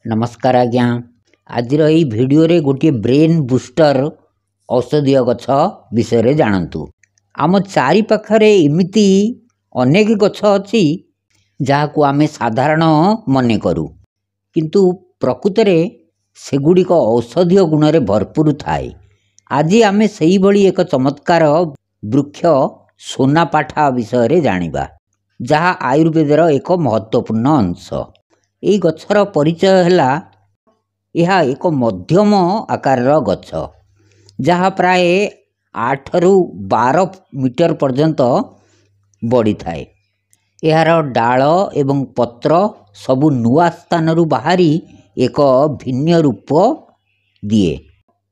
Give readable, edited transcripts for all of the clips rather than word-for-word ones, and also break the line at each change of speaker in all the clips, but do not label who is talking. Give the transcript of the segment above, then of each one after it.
नमस्कार आज्ञा। आज भिडियो रे गोटे ब्रेन बूस्टर औषधीय गछ विषय जानतु। आम चारि पाखरे एमिति अनेक गछ अच्छी जहाँ को आमे साधारण मने करू, किंतु प्रकृत रे सेगुड़िक औषधीय गुण रे भरपूर थाए। आज आमे सही भली एक चमत्कार वृक्ष सोनापाठा विषय रे जानिबा, जहाँ आयुर्वेदर एक महत्वपूर्ण अंश। यही गछर परिचय है यह एक मध्यम आकार गछ, जहाँ प्राय 8 ରୁ 12 मीटर पर्यंत बढ़ी थाए। यार डाल एवं पत्र सबु नुआ स्थान बाहरी एक भिन्न रूप दिए।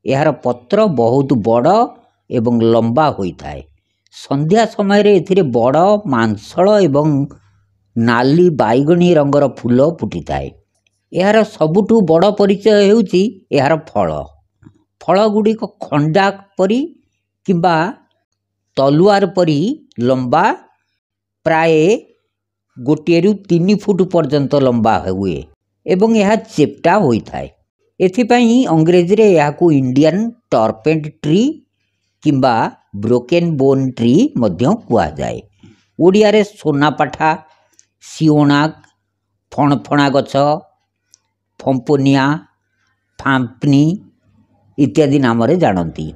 यार पत्र बहुत बड़ एवं लंबा होता है। संध्या समय रे एथिरे बड़ मांसल एवं नाली बैगणी रंगर फूल फुटी थाए। यार सबुठु बड़ परिचय हेउची यार फल। फल गुड़िक खंडा परी किंबा तलुआर परी लंबा, प्राय 1 ରୁ 3 फुट पर्यंत लंबा हुए एवं यह चेप्टा होता है। एथिपाई अंग्रेजी रे याकू इंडियन टर्पेंट ट्री किंबा ब्रोकेन बोन ट्री मध्य कुआ जाए। ओडिया रे सोनापाठा, सिओणाक, फणफणा गछ, फंपोनिया, फांपनी इत्यादि नाम रे जानती।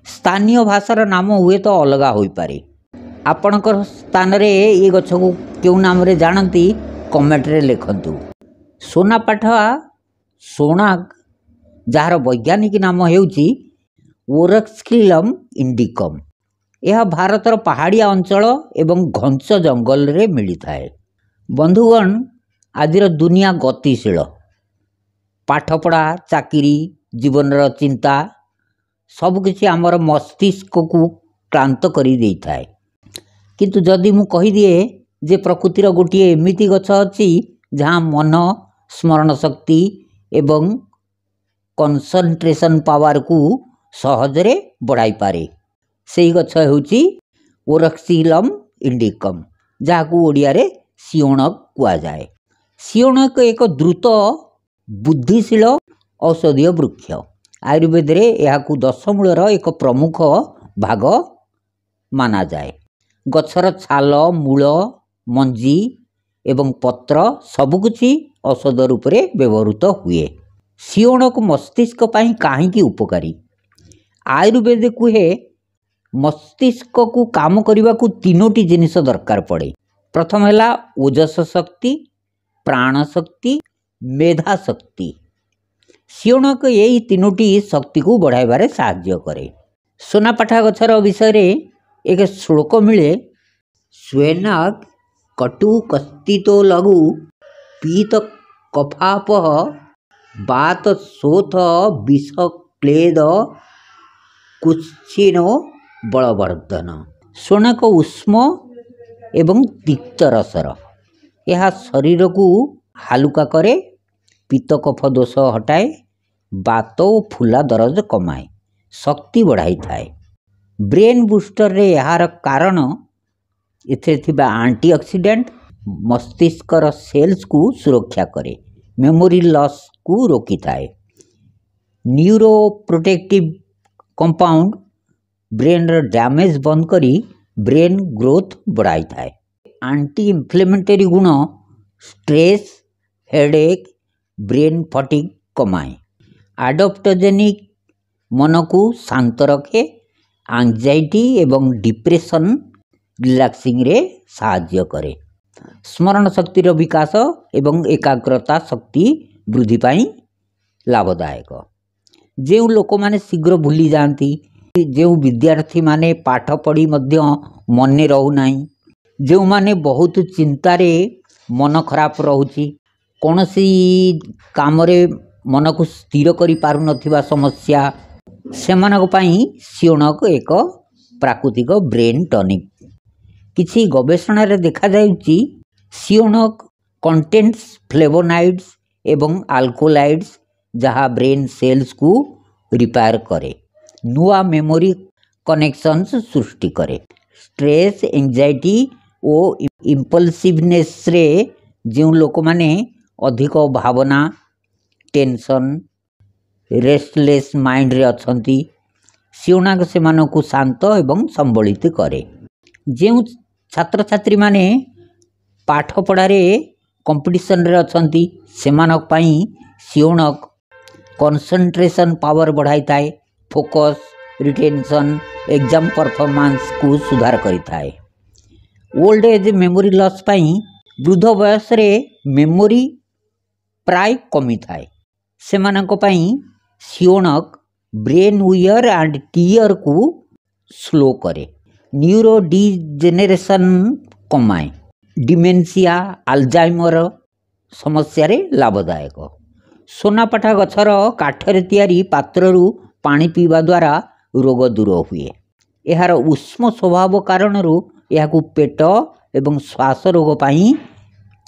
स्थानीय भाषार नाम हुए तो अलगा होई पारे। आपणकर स्थान रे ये गछ को क्यों नाम रे जानती कमेंट रे लिखंतु। सोनापाठा सोनाक जार वैज्ञानिक नाम हेउची ओरक्सिलम इंडिकम। यह भारतर पहाड़िया अंचल एवं घंच जंगल रे मिली थाए। बंधुगण, आजिर दुनिया गतिशील। पाठपढ़ा, चाकरी, जीवनर चिंता सबकिछि आमर मस्तिष्क को क्लांत करी देई थाए। किंतु जदि मु कहि दिए जे प्रकृतिर गोटे एमिति गछ अछि जहाँ मन, स्मरण शक्ति एवं कंसंट्रेशन पावर को सहजरे बढ़ाई पारे, सेही गछ हेउची ओरक्सिलम इंडिकम, जहाँ को ओडिया रे सिओणक कुआ जाए। सिओणक एक द्रुत बुद्धिशील औषधीय वृक्ष। आयुर्वेद रे याकू 10 मूलर एक प्रमुख भाग माना जाए। गछर छाल, मूल, मंजी एवं पत्र सबकुछि औषध रूप रे व्यवहृत हुए। सिओणक मस्तिष्क पाई काहींकी उपकारी। आयुर्वेद कुहे मस्तिष्क को काम करने को 3टी जिनिस दरकार पड़े। प्रथम है ओजस शक्ति, प्राण शक्ति, मेधा शक्ति। सिओणक यही 3टी शक्ति को बढ़ाइबारे साहाय्य करे। सोनापाठा गछर विषय रे एक श्लोक मिले, स्वेनाक कटु कस्तितो लघु पीत कफापह बात शोथ विष क्लेद कुच्छिनो बलवर्धन। सोनाक उष्म एवं तिक्त रसर। यह शरीर को हालुका करे, पीत कफ दोष हटाए, बात और फुला दरज कमाए, शक्ति बढ़ाई थाए। ब्रेन बूस्टर रे यार कारण एथे थिबा एंटीऑक्सीडेंट मस्तिष्कर सेल्स को सुरक्षा करे, मेमोरी लॉस को रोकी थाए। Neuro protective compound brain damage बंद करी ब्रेन ग्रोथ बढ़ाई थाए। एंटी इन्फ्लेमेटरी गुण स्ट्रेस, हेडेक, ब्रेन फटिग कमाए। एडप्टोजेनिक मन को शांत रखे, एंजाइटी एवं डिप्रेशन रिलैक्सिंग रे साहाय्य करे। स्मरण शक्तिर विकास एवं एकाग्रता शक्ति वृद्धि पाई लाभदायक। जो लोक माने शीघ्र भूली जाती, जो विद्यार्थी माने पाठ पढ़ी मध्य मने रहू नाही, जो माने बहुत चिंतारे मन खराब रहुची, कौनसी काम रे मन को स्थिर करि पारु नथिबा समस्या, सेमानक पई सिओणक एक प्राकृतिक ब्रेन टॉनिक। किछि गवेषणा रे देखा जाउची सिओणक कंटेन्स फ्लेवोनाइड्स एवं अल्कोलाइड्स, जहाँ ब्रेन सेल्स को रिपेयर करे, नुआ मेमोरी कनेक्शंस सृष्टि करे। स्ट्रेस, एंजाइटी और इम्पल्सिवनेस रे जो लोक माने अधिक भावना, टेंशन रेस्टलेस माइंड रे अछंती सियोनाग से मानकु शांत एवं संबलित करे। जो छात्र छात्री माने पाठ पढ़ारे कंपटीशन रे अछंती सेमानक पई सियोनक कंसंट्रेशन पावर बढ़ाई थाए, फोकस रिटेंशन एग्जाम परफॉर्मेंस को सुधार करि थाए। ओल्ड एज मेमोरी लॉस पई वृद्ध वयस रे मेमोरी प्राय कमी थाए। सेमानक पई सियोनक ब्रेन वियर एंड टीयर को स्लो करे, न्यूरो डिजेनेरेशन कमाए, डिमेंशिया अल्जाइमर समस्या रे लाभदायक। सोनापाठा गछर काठरे तैयारी पात्ररू पानी पीवा द्वारा रोग दूर हुए। यार उष्म स्वभाव कारण यह पेट एवं श्वास रोग पाई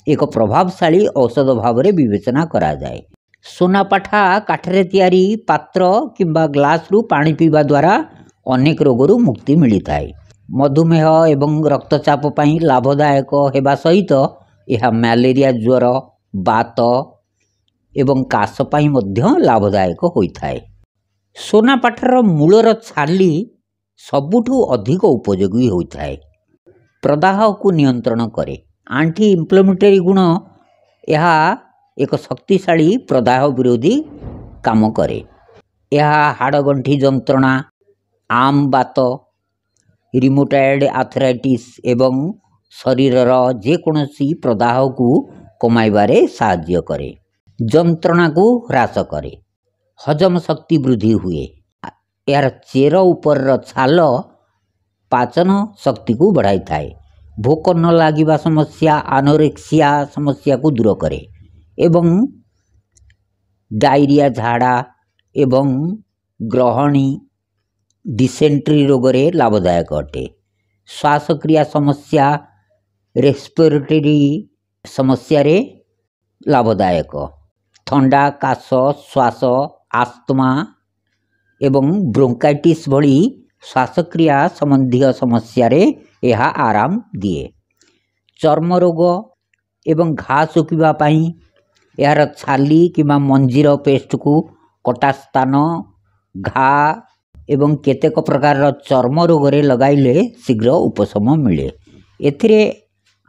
एक प्रभावशाली औषध भाव में विवेचना करा जाए। सोनापाठा काठरे तैयारी पात्र किंबा ग्लास रु पानी पीवा द्वारा अनेक रोगरू मुक्ति मिलता है। मधुमेह एवं रक्तचाप पाई लाभदायक हेबा सहित यह मलेरिया ज्वर बात एवं काश पाई मध्य लाभदायक होता है। सोनापाठार मूलर छाली सबुठु अधिक उपयोगी होता है। प्रदाह को नियंत्रण करे, आंटी इम्प्लेमेटरी गुण यह एक शक्तिशाली प्रदाह विरोधी काम करे। यह हाड़गंठी जंत्रणा, आम बात, रिमोटाइड आर्थराइटिस एवं शरीरर जेकोसी प्रदाह को कमाइबारे साहाय्य करे, जंत्रणा को ह्रास करे, हजम शक्ति वृद्धि हुए। यार चेर उपर छाल पाचन शक्ति को बढ़ाई थाए, भोक न लागिबा समस्या आनोरेक्सिया समस्या को दूर करे एवं डायरिया झाड़ा एवं ग्रहणी डिसेंट्री रोग रे लाभदायक अटे। श्वासक्रिया समस्या रेस्पिरेटरी समस्या रे लाभदायक, थंडा काश श्वास आस्थमा एवं ब्रोंकाइटिस भली श्वासक्रिया संबंधी समस्या रे यह आराम दिए। चर्म रोग एवं घा सुखिबा पाई यार छाली किंबा मंजीर पेस्ट को कटा स्थान घा एवं केतेक प्रकार चर्म रोग रे लगाइले शीघ्र उपशम मिले। एथिरे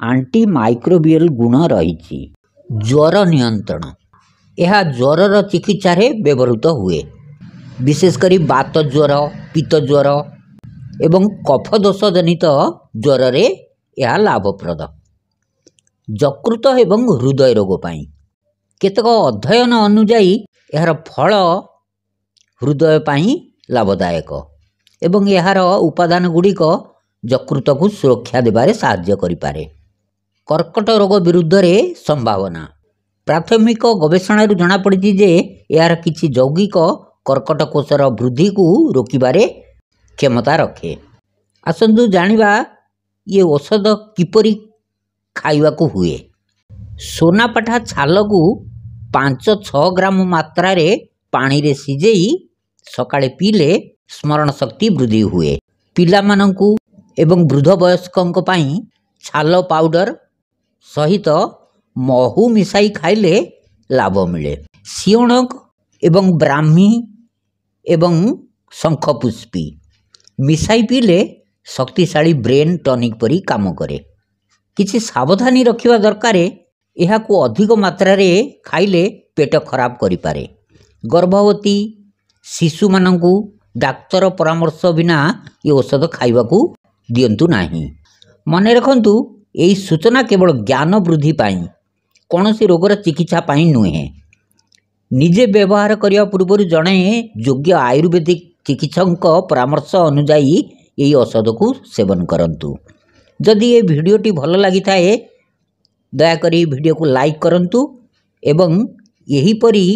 आंटी माइक्रोबियल गुण रही। ज्वर नियंत्रण यह ज्वरर चिकित्सा रे व्यवहृत हुए, विशेषकर बात ज्वर, पीत ज्वर एवं कफ दोष जनित ज्वर रे यह लाभप्रद। यकृत एवं हृदय रोग पाई केतक अध्ययन अनुजाई यार फल हृदय पाई लाभदायक एवं यार उपादान गुड़िक यकृत को सुरक्षा देबारे साहाय्य करिपारे। कर्कट रोग विरुद्ध रे संभावना प्राथमिक गवेषणा जना पड़ी जे यार किछि यौगिक कर्कट कोषर वृद्धि को रोकिबारे क्षमता रखे। आसंतु जानिबा ये औषध किपरि खाइबा को हुए। सोनापाठा छाल को 5-6 ग्राम मात्रा रे पानी रे सिजेई सकाळे पीले स्मरण शक्ति वृद्धि हुए। पिला मानंकु एवं वृद्ध वयस्कंक पाई छाल पाउडर सहित महू मिसाई खाइले लाभ मिले। सियोणक एवं ब्राह्मी एवं शंखपुष्पी मिसाई पीले शक्तिशाली ब्रेन टॉनिक परी काम करे। किछि सावधानी रखिबा दरकार, यह को अधिक मात्रा रे खाइले पेट खराब करि पारे। गर्भवती शिशु मानंकु डाक्तर परामर्श बिना ये औषध खाइबा को दियंतु नाही। मन रखंतु एही सूचना केवल ज्ञान वृद्धि पाई कौनसी रोगर चिकित्सा पाई नुहे। निजे व्यवहार करने पूर्व जड़े योग्य आयुर्वेदिक चिकित्सक परामर्श अनुजाई यही औषध को सेवन करंतु। जदि ये वीडियोटी भल लगी थाए दयाकरी वीडियो को लाइक करंतु एवं यही परी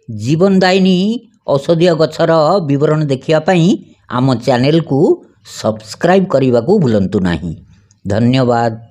जीवनदायिनी औषधीय गछर विवरण देखिया पाई आम चैनल को सब्सक्राइब करने को भूलंतु नहीं। धन्यवाद।